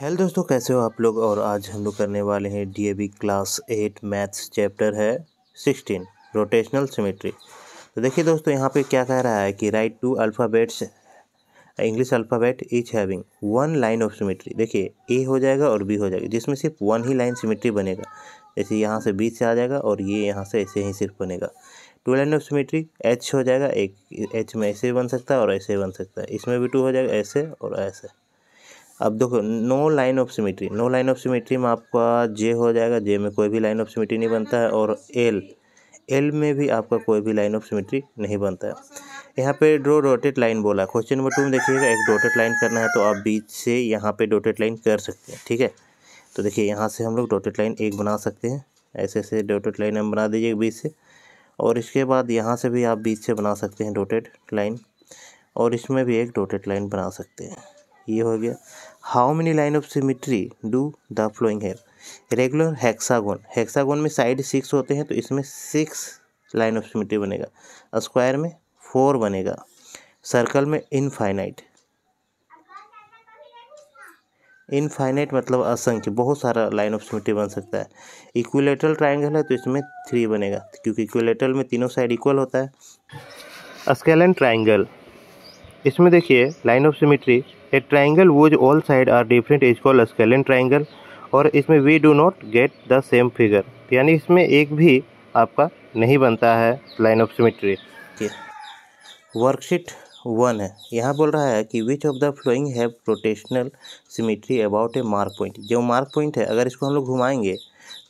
Hello दोस्तों, कैसे हो आप लोग। और आज हम लोग करने वाले हैं डीएवी क्लास 8 मैथ्स चैप्टर है 16 रोटेशनल सिमेट्री। तो देखिए दोस्तों, यहाँ पे क्या कह रहा है कि write two alphabets English alphabet each having one line of symmetry. देखिए ए हो जाएगा और बी हो जाएगा, जिसमें सिर्फ वन ही लाइन सिमेट्री बनेगा। जैसे यहाँ से बीच से आ जाएगा और ये यहाँ से ऐसे ही सिर्फ बनेगा। Two line of symmetry H हो जाएगा, एक एच में ऐसे बन सकता है और ऐसे बन सकता है। इसमें भी टू हो जाएगा, ऐसे और ऐसे। अब देखो no line of symmetry, no line of symmetry में आपका जे हो जाएगा, जे में कोई भी लाइन ऑफ सिमेट्री नहीं बनता है। और एल में भी आपका कोई भी लाइन ऑफ सिमेट्री नहीं बनता है। यहाँ पे ड्रो डॉटेड लाइन बोला। क्वेश्चन नंबर 2 में देखिएगा, एक डॉटेड लाइन करना है तो आप बीच से यहाँ पे डॉटेड लाइन कर सकते हैं। ठीक है, तो देखिए यहाँ से हम लोग डॉटेड लाइन एक बना सकते हैं। ऐसे ऐसे डॉटेड लाइन हम बना दीजिए बीच से। और इसके बाद यहाँ से भी आप बीच से बना सकते हैं डॉटेड लाइन, और इसमें भी एक डॉटेड लाइन बना सकते हैं। ये हो गया। How many line of symmetry do the flowing है। रेगुलर हेक्सागोन, हेक्सागोन में साइड 6 होते हैं तो इसमें 6 लाइन ऑफ सिमेट्री बनेगा। स्क्वायर में 4 बनेगा। सर्कल में इनफाइनाइट, इनफाइनाइट मतलब असंख्य, बहुत सारा लाइन ऑफ सिमेट्री बन सकता है। इक्विलेटरल ट्राइंगल है तो इसमें 3 बनेगा, क्योंकि इक्विलेटरल में तीनों साइड इक्वल होता है। स्केलन ट्राइंगल, इसमें देखिए लाइन ऑफ सिमेट्री, एक triangle whose all side are different is called scalene triangle. और इसमें we do not get the same figure, यानी इसमें एक भी आपका नहीं बनता है लाइन ऑफ सिमेट्री। वर्कशीट 1 है, यहाँ बोल रहा है कि which of the flowing have rotational symmetry about A mark point. जो मार्क पॉइंट है, अगर इसको हम लोग घुमाएंगे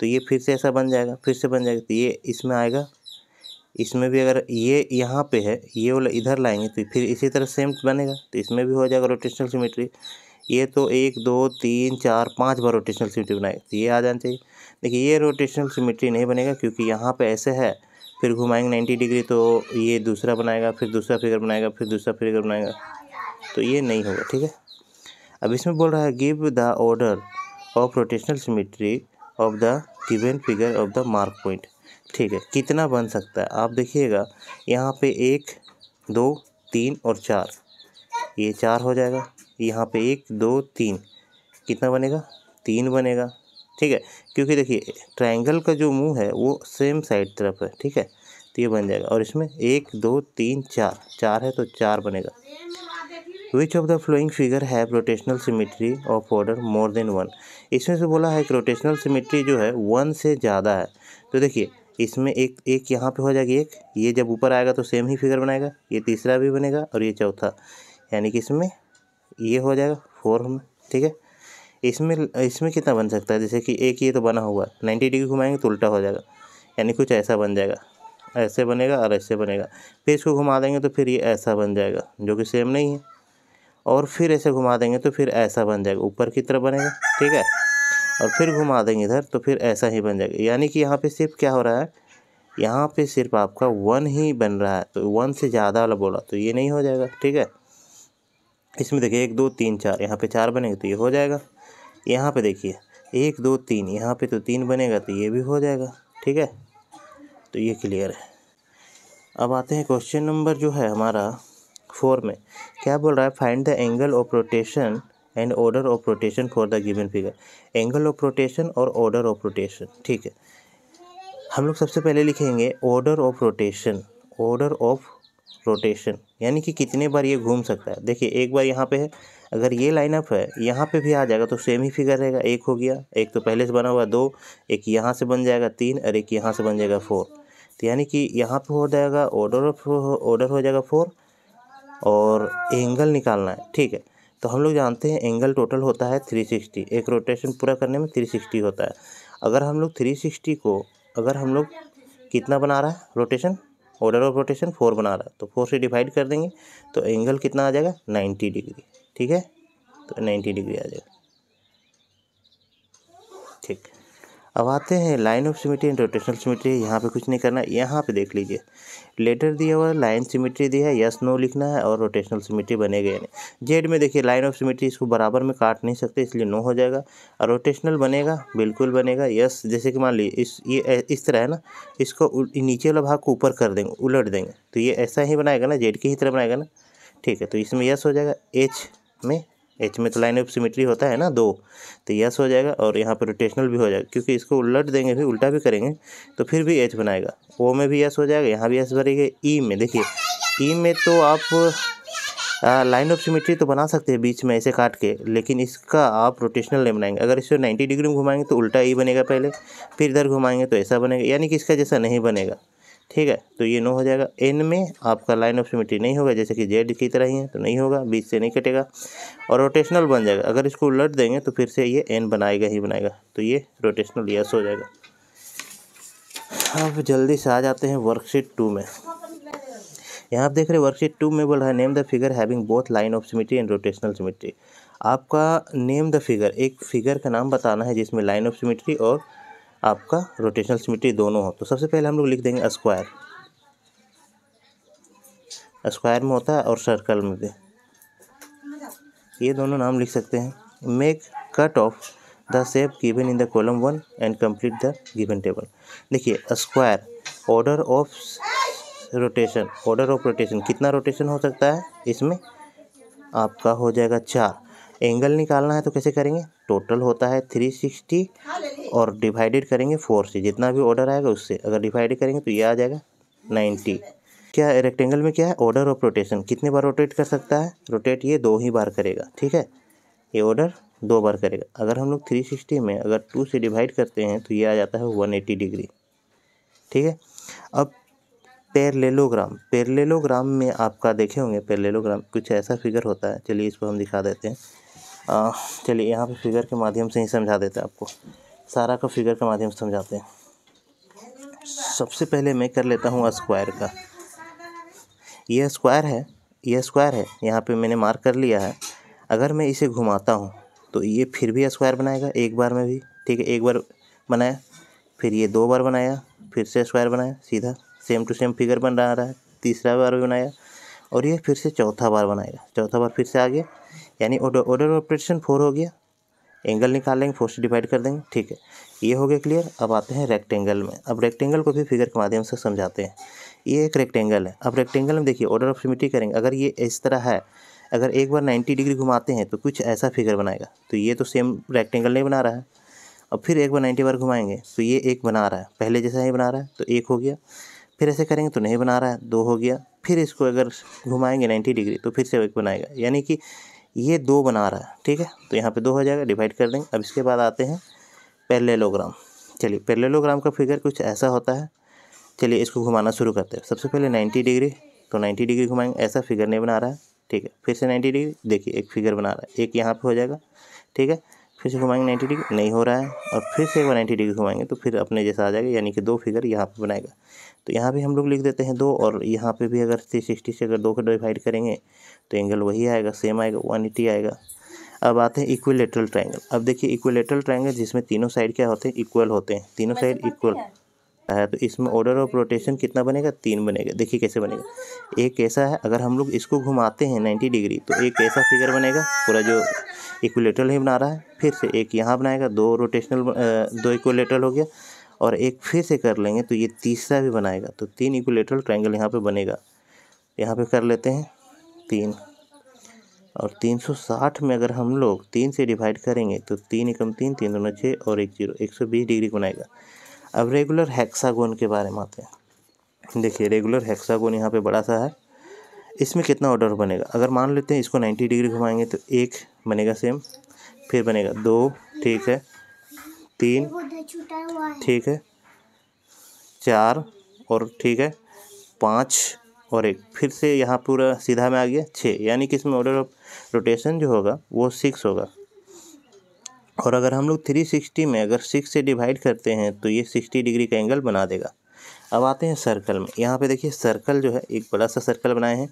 तो ये फिर से ऐसा बन जाएगा, फिर से बन जाएगा, तो ये इसमें आएगा। इसमें भी अगर ये यहाँ पे है, ये वाला इधर लाएंगे तो फिर इसी तरह सेम बनेगा, तो इसमें भी हो जाएगा रोटेशनल सिमेट्री। ये तो 1 2 3 4 5 बार रोटेशनल सिमेट्री बनाएगा, तो ये आ जाना चाहिए। देखिए ये रोटेशनल सिमेट्री नहीं बनेगा, क्योंकि यहाँ पे ऐसे है, फिर घुमाएंगे 90 डिग्री तो ये दूसरा बनाएगा, फिर दूसरा फिगर बनाएगा, फिर दूसरा फिगर बनाएगा, तो ये नहीं होगा। ठीक है, अब इसमें बोल रहा है give the order of rotational symmetry of the given figure of the mark point. ठीक है, कितना बन सकता है आप देखिएगा, यहाँ पे 1 2 3 और 4, ये 4 हो जाएगा। यहाँ पे 1 2 3, कितना बनेगा, 3 बनेगा। ठीक है, क्योंकि देखिए ट्रायंगल का जो मुंह है वो सेम साइड तरफ है। ठीक है, तो ये बन जाएगा। और इसमें 1 2 3 4, 4 है तो 4 बनेगा। Which of the flowing figure have rotational symmetry of order more than 1। इसमें से बोला है कि रोटेशनल सिमेट्री जो है 1 से ज़्यादा है। तो देखिए इसमें एक यहाँ पे हो जाएगी, एक ये जब ऊपर आएगा तो सेम ही फिगर बनाएगा, ये तीसरा भी बनेगा और ये चौथा, यानी कि इसमें ये हो जाएगा 4 में। ठीक है, इसमें कितना बन सकता है, जैसे कि एक ये तो बना हुआ है, 90 डिग्री घुमाएंगे तो उल्टा हो जाएगा, यानी कुछ ऐसा बन जाएगा, ऐसे बनेगा और ऐसे बनेगा। फिर इसको घुमा देंगे तो फिर ये ऐसा बन जाएगा, जो कि सेम नहीं है। और फिर ऐसे घुमा देंगे तो फिर ऐसा बन जाएगा, ऊपर की तरफ बनेगा। ठीक है, और फिर घुमा देंगे इधर तो फिर ऐसा ही बन जाएगा। यानी कि यहाँ पे सिर्फ क्या हो रहा है, यहाँ पे सिर्फ आपका 1 ही बन रहा है, तो 1 से ज़्यादा वाला बोला तो ये नहीं हो जाएगा। ठीक है, इसमें देखिए 1 2 3 4, यहाँ पे 4 बनेगा तो ये हो जाएगा। यहाँ पे देखिए 1 2 3, यहाँ पे तो 3 बनेगा तो ये भी हो जाएगा। ठीक है, तो ये क्लियर है। अब आते हैं क्वेश्चन नंबर जो है हमारा 4 में, क्या बोल रहा है, find the angle of rotation and order of rotation for the given figure. Angle of rotation और ऑर्डर ऑफ रोटेशन। ठीक है, हम लोग सबसे पहले लिखेंगे order of rotation. Order of rotation यानी कि कितने बार ये घूम सकता है। देखिए एक बार यहाँ पे है, अगर ये लाइन अप है यहाँ पे भी आ जाएगा तो सेम ही फिगर रहेगा। एक हो गया, एक तो पहले से बना हुआ 2, एक यहाँ से बन जाएगा 3 और एक यहाँ से बन जाएगा 4। तो यानी कि यहाँ पे हो जाएगा ऑर्डर हो जाएगा 4, और एंगल निकालना है। ठीक है, तो हम लोग जानते हैं एंगल टोटल होता है 360, एक रोटेशन पूरा करने में 360 होता है। अगर हम लोग 360 को अगर हम लोग कितना बना रहा है रोटेशन, ऑर्डर ऑफ रोटेशन 4 बना रहा है, तो 4 से डिवाइड कर देंगे तो एंगल कितना आ जाएगा, 90 डिग्री। ठीक है, तो 90 डिग्री आ जाएगा। ठीक, अब आते हैं line of symmetry and rotational symmetry. यहाँ पे कुछ नहीं करना है, यहाँ पे देख लीजिए लेटर दिया हुआ है, लाइन सिमेट्री दिया है, यस नो लिखना है, और रोटेशनल सिमेट्री बनेगा या नहीं। जेड में देखिए लाइन ऑफ सिमेट्री, इसको बराबर में काट नहीं सकते इसलिए नो हो जाएगा। और रोटेशनल बनेगा, बिल्कुल बनेगा यस। जैसे कि मान लीजिए ये इस तरह है ना, इसको नीचे वाला भाग को ऊपर कर देंगे, उलट देंगे, तो ये ऐसा ही बनाएगा ना, जेड की ही तरह बनाएगा ना। ठीक है, तो इसमें यस हो जाएगा। एच में एच में तो लाइन ऑफ सिमेट्री होता है ना 2, तो यस हो जाएगा और यहाँ पे रोटेशनल भी हो जाएगा, क्योंकि इसको उलट देंगे फिर उल्टा भी करेंगे तो फिर भी एच बनाएगा। ओ में भी यस हो जाएगा, यहाँ भी यस बनेगा। ई में देखिए, ई में तो आप लाइन ऑफ सिमेट्री तो बना सकते हैं बीच में ऐसे काट के, लेकिन इसका आप रोटेशनल नहीं बनाएंगे। अगर इसे 90 डिग्री में घुमाएंगे तो उल्टा ई बनेगा पहले, फिर इधर घुमाएंगे तो ऐसा बनेगा, यानी कि इसका जैसा नहीं बनेगा। ठीक है, तो ये नो हो जाएगा। एन में आपका लाइन ऑफ सिमेट्री नहीं होगा, जैसे कि जेड की तरह ही है, तो नहीं होगा, बीच से नहीं कटेगा और रोटेशनल बन जाएगा। अगर इसको उलट देंगे तो फिर से ये एन बनाएगा ही बनाएगा, तो ये रोटेशनल यस हो जाएगा। अब जल्दी से आ जाते हैं वर्कशीट 2 में। यहाँ आप देख रहे हैं वर्कशीट 2 में बोल रहा है name the figure having both line of symmetry and rotational symmetry. आपका नेम द फिगर, एक फिगर का नाम बताना है जिसमें लाइन ऑफ सिमेट्री और आपका रोटेशनल सिमेट्री दोनों हो। तो सबसे पहले हम लोग लिख देंगे स्क्वायर, स्क्वायर में होता है और सर्कल में भी, ये दोनों नाम लिख सकते हैं। Make cut off the shape given in the column 1 and complete the given table. देखिए square, order of rotation, order of rotation कितना रोटेशन हो सकता है इसमें, आपका हो जाएगा 4। एंगल निकालना है तो कैसे करेंगे, टोटल होता है 360 और डिवाइडेड करेंगे 4 से, जितना भी ऑर्डर आएगा उससे अगर डिवाइड करेंगे तो ये आ जाएगा 90। क्या रेक्टेंगल में क्या है, ऑर्डर ऑफ रोटेशन कितने बार रोटेट कर सकता है, रोटेट ये 2 ही बार करेगा। ठीक है, ये ऑर्डर 2 बार करेगा। अगर हम लोग 360 में अगर 2 से डिवाइड करते हैं तो ये आ जाता है 180 डिग्री। ठीक है, अब पैरेललोग्राम, पैरेललोग्राम में आपका देखे होंगे पैरेललोग्राम कुछ ऐसा फिगर होता है। चलिए इसको हम दिखा देते हैं। चलिए यहाँ पे फिगर के माध्यम से ही समझा देते हैं आपको, सारा का फिगर के माध्यम से समझाते हैं। सबसे पहले मैं कर लेता हूँ स्क्वायर का। यह स्क्वायर है, यह स्क्वायर है, यहाँ पे मैंने मार्क कर लिया है। अगर मैं इसे घुमाता हूँ तो ये फिर भी स्क्वायर बनाएगा एक बार में भी। ठीक है, एक बार बनाया, फिर ये 2 बार बनाया, फिर से स्क्वायर बनाया, सीधा सेम टू सेम फिगर बन रहा है। तीसरा बार भी बनाया और ये फिर से चौथा बार बनाएगा, चौथा बार फिर से आ गया, यानी ऑर्डर ऑपरेशन 4 हो गया। एंगल निकाल लेंगे, 4 से डिवाइड कर देंगे। ठीक है, ये हो गया क्लियर। अब आते हैं रेक्टेंगल में। अब रेक्टेंगल को भी फिगर के माध्यम से समझाते हैं। ये एक रेक्टेंगल है। अब रेक्टेंगल में देखिए ऑर्डर ऑफ सिमेट्री करेंगे। अगर ये इस तरह है, अगर एक बार 90 डिग्री घुमाते हैं तो कुछ ऐसा फिगर बनाएगा, तो ये तो सेम रेक्टेंगल नहीं बना रहा है। अब फिर एक बार 90 बार घुमाएंगे तो ये एक बना रहा है, पहले जैसा ही बना रहा है, तो 1 हो गया। फिर ऐसे करेंगे तो नहीं बना रहा है, 2 हो गया। फिर इसको अगर घुमाएंगे 90 डिग्री तो फिर से 1 बनाएगा, यानी कि ये 2 बना रहा है। ठीक है, तो यहाँ पे 2 हो जाएगा, डिवाइड कर देंगे। अब इसके बाद आते हैं पैरेललोग्राम। चलिए पैरेललोग्राम का फिगर कुछ ऐसा होता है। चलिए इसको घुमाना शुरू करते हैं। सबसे पहले 90 डिग्री, तो 90 डिग्री घुमाएंगे, ऐसा फिगर नहीं बना रहा है। ठीक है, फिर से 90 डिग्री, देखिए एक फिगर बना रहा है, एक यहाँ पे हो जाएगा। ठीक है, फिर से घुमाएंगे 90 डिग्री, नहीं हो रहा है, और फिर से एक बार 90 डिग्री घुमाएंगे तो फिर अपने जैसा आ जाएगा, यानी कि 2 फिगर यहाँ पे बनाएगा। तो यहाँ भी हम लोग लिख देते हैं 2, और यहाँ पे भी अगर 360 से अगर 2 को डिवाइड करेंगे तो एंगल वही आएगा, सेम आएगा, 180 आएगा। अब आते हैं इक्विलेटरल ट्रायंगल। अब देखिए इक्विलेटरल ट्रायंगल जिसमें तीनों साइड क्या होते हैं, इक्वल होते हैं, तीनों साइड इक्वल है, तो इसमें ऑर्डर ऑफ रोटेशन कितना बनेगा, 3 बनेगा। देखिए कैसे बनेगा, एक ऐसा है, अगर हम लोग इसको घुमाते हैं 90 डिग्री तो एक ऐसा फिगर बनेगा पूरा जो इक्विलेटरल ही बना रहा है। फिर से एक यहाँ बनाएगा, 2 रोटेशनल 2 इक्विलेटरल हो गया, और एक फिर से कर लेंगे तो ये तीसरा भी बनाएगा। तो 3 इक्विलेटरल ट्रायंगल यहाँ पे बनेगा। यहाँ पे कर लेते हैं 3, और 360 में अगर हम लोग 3 से डिवाइड करेंगे तो 3 एकम 3, 3 दूना 6 और 1 0, 120 डिग्री बनाएगा। अब रेगुलर हेक्सागोन के बारे में आते हैं। देखिए रेगुलर हेक्सागोन यहाँ पे बड़ा सा है, इसमें कितना ऑर्डर बनेगा। अगर मान लेते हैं इसको 90 डिग्री घुमाएंगे तो 1 बनेगा सेम, फिर बनेगा 2, ठीक है, 3, ठीक है, 4 और ठीक है 5 और 1, फिर से यहाँ पूरा सीधा में आ गया 6, यानी कि इसमें ऑर्डर ऑफ रोटेशन जो होगा वो 6 होगा। और अगर हम लोग 360 में अगर 6 से डिवाइड करते हैं तो ये 60 डिग्री का एंगल बना देगा। अब आते हैं सर्कल में। यहाँ पे देखिए सर्कल जो है, एक बड़ा सा सर्कल बनाए हैं।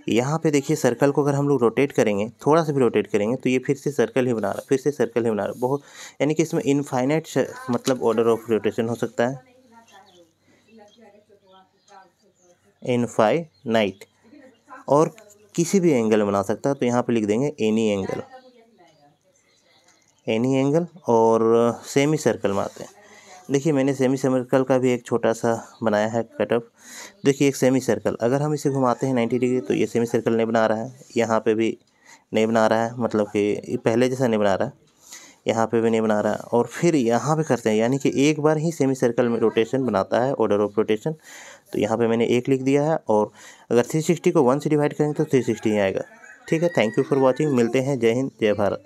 यहाँ पे देखिए सर्कल को अगर हम लोग रोटेट करेंगे, थोड़ा सा भी रोटेट करेंगे तो ये फिर से सर्कल ही बना रहा है, फिर से सर्कल ही बना रहा है, बहुत, यानी कि इसमें इनफाइनाइट मतलब ऑर्डर ऑफ रोटेशन हो सकता है, इनफाइनाइट, और किसी भी एंगल बना सकता है। तो यहाँ पे लिख देंगे एनी एंगल, एनी एंगल। और सेमी सर्कल में आते हैं। देखिए मैंने सेमी सर्कल का भी एक छोटा सा बनाया है कटअप। देखिए एक सेमी सर्कल, अगर हम इसे घुमाते हैं 90 डिग्री तो ये सेमी सर्कल नहीं बना रहा है, यहाँ पे भी नहीं बना रहा है, मतलब कि पहले जैसा नहीं बना रहा है, यहाँ पे भी नहीं बना रहा है। और फिर यहाँ पे करते हैं, यानी कि एक बार ही सेमी सर्कल में रोटेशन बनाता है, ऑर्डर ऑफ रोटेशन। तो यहाँ पे मैंने 1 लिख दिया है, और अगर 360 को 1 से डिवाइड करेंगे तो 360 ही आएगा। ठीक है, थैंक यू फॉर वॉचिंग, मिलते हैं। जय हिंद, जय भारत।